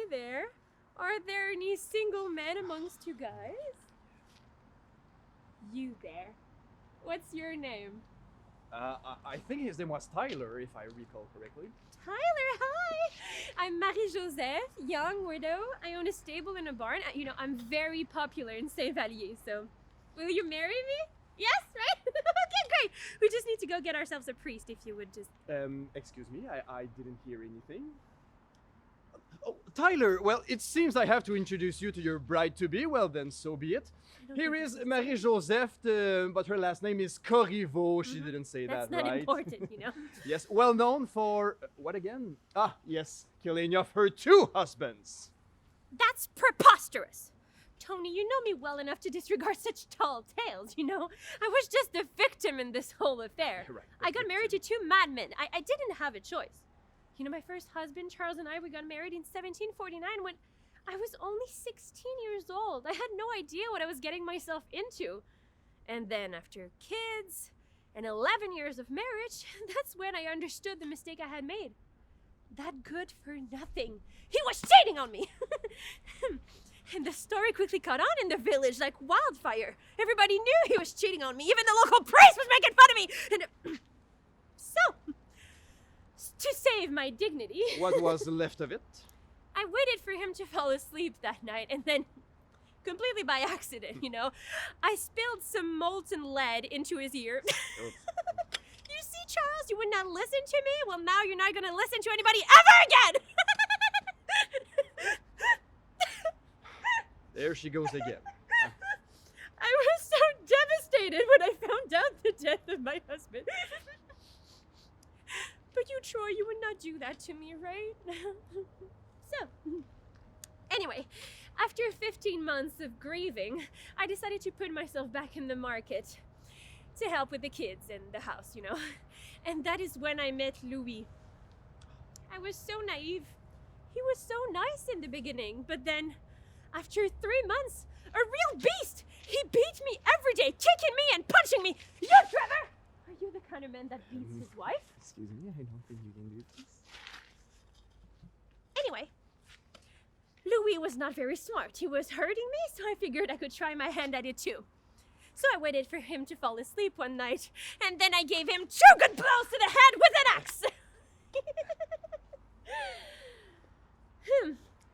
there. Are there any single men amongst you guys? You there. What's your name? I think his name was Tyler, if I recall correctly. Tyler, hi! I'm Marie-Joseph, young widow. I own a stable and a barn. I'm very popular in Saint-Vallier, so will you marry me? Yes, right? Okay, great. We just need to go get ourselves a priest, if you would just... Excuse me, I didn't hear anything. Oh, Tyler, well, it seems I have to introduce you to your bride-to-be. Well then, so be it. Here is Marie-Joseph, but her last name is Corriveau. She didn't say That's that, not right? important, you know? Yes, well known for, what again? Ah, yes, killing of her 2 husbands. That's preposterous! Tony, you know me well enough to disregard such tall tales, you know? I was just a victim in this whole affair. Right, I got married to 2 madmen. I didn't have a choice. You know, my first husband, Charles, and I, we got married in 1749 when I was only 16 years old. I had no idea what I was getting myself into. And then after kids and 11 years of marriage, that's when I understood the mistake I had made. That good for nothing. He was cheating on me! And the story quickly caught on in the village like wildfire. Everybody knew he was cheating on me. Even the local priest was making fun of me. And so, to save my dignity... What was left of it? I waited for him to fall asleep that night, and then, completely by accident, you know, I spilled some molten lead into his ear. You see, Charles, you would not listen to me? Well, now you're not gonna listen to anybody ever again! There she goes again. I was so devastated when I found out the death of my husband. But you, Troy, you would not do that to me, right? So, anyway, after 15 months of grieving, I decided to put myself back in the market to help with the kids and the house, you know. And that is when I met Louis. I was so naive. He was so nice in the beginning, but then, after 3 months, a real beast! He beat me every day, kicking me and punching me! You, Trevor! Are you the kind of man that beats his wife? Excuse me, I don't think you can do this. Anyway, Louis was not very smart. He was hurting me, so I figured I could try my hand at it too. So I waited for him to fall asleep one night, and then I gave him 2 good blows to the head with an axe!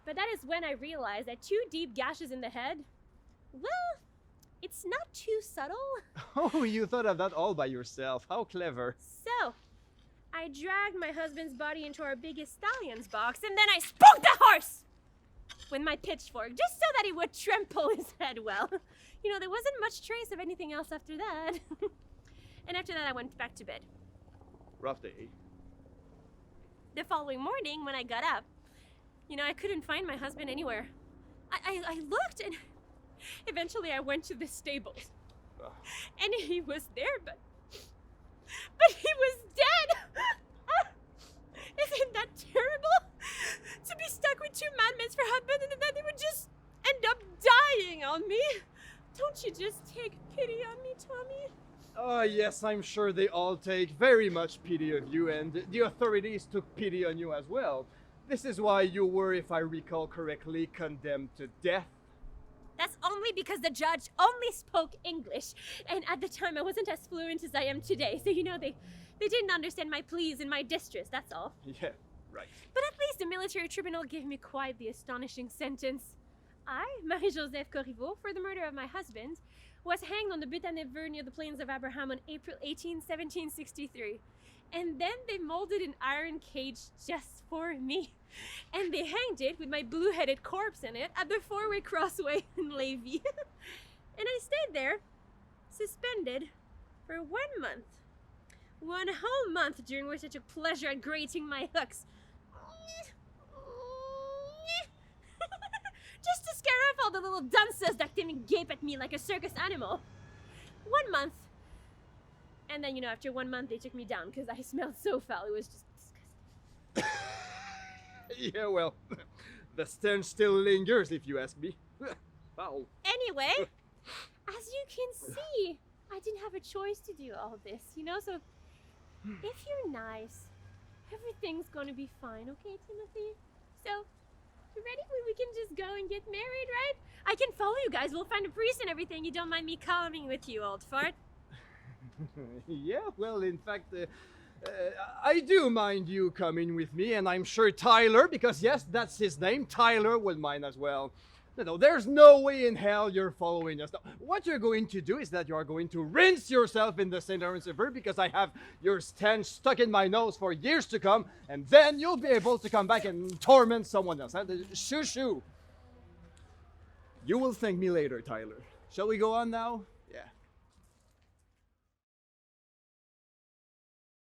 But that is when I realized that 2 deep gashes in the head, well, it's not too subtle. Oh, you thought of that all by yourself. How clever. So, I dragged my husband's body into our biggest stallion's box, and then I spooked the horse with my pitchfork, just so that he would trample his head well. You know, there wasn't much trace of anything else after that. And after that, I went back to bed. Rough day. The following morning, when I got up, you know, I couldn't find my husband anywhere. I looked, and eventually I went to the stables. And he was there, but he was dead! Isn't that terrible? To be stuck with 2 madmen for husband, and then they would just end up dying on me. Don't you just take pity on me, Tommy? Oh, yes, I'm sure they all take very much pity of you, and the authorities took pity on you as well. This is why you were, if I recall correctly, condemned to death. That's only because the judge only spoke English, and at the time I wasn't as fluent as I am today, so you know, they didn't understand my pleas and my distress, that's all. Yeah, right. But at least the military tribunal gave me quite the astonishing sentence. I, Marie-Joseph Corriveau, for the murder of my husband, was hanged on the Butte à Neveu near the Plains of Abraham on April 18, 1763. And then they molded an iron cage just for me. And they hanged it with my blue-headed corpse in it at the 4-way crossway in Lévis. And I stayed there, suspended, for 1 month. 1 whole month during which I took pleasure at grating my hooks. Just to scare off all the little dunces that came and gape at me like a circus animal. 1 month. And then, you know, after 1 month, they took me down because I smelled so foul. It was just disgusting. Yeah, well, the stench still lingers, if you ask me. Foul. Anyway, as you can see, I didn't have a choice to do all this, you know? So, if you're nice, everything's gonna be fine, okay, Timothy? So, You ready? We can just go and get married, right? I can follow you guys. We'll find a priest and everything. You don't mind me coming with you, old fart? Yeah, well, in fact, I do mind you coming with me, and I'm sure Tyler, because yes, that's his name, Tyler will mind as well. No, there's no way in hell you're following us. No, what you're going to do is that you are going to rinse yourself in the St. Lawrence River because I have your stench stuck in my nose for years to come, and then you'll be able to come back and torment someone else. Huh? Shoo shoo. You will thank me later, Tyler. Shall we go on now?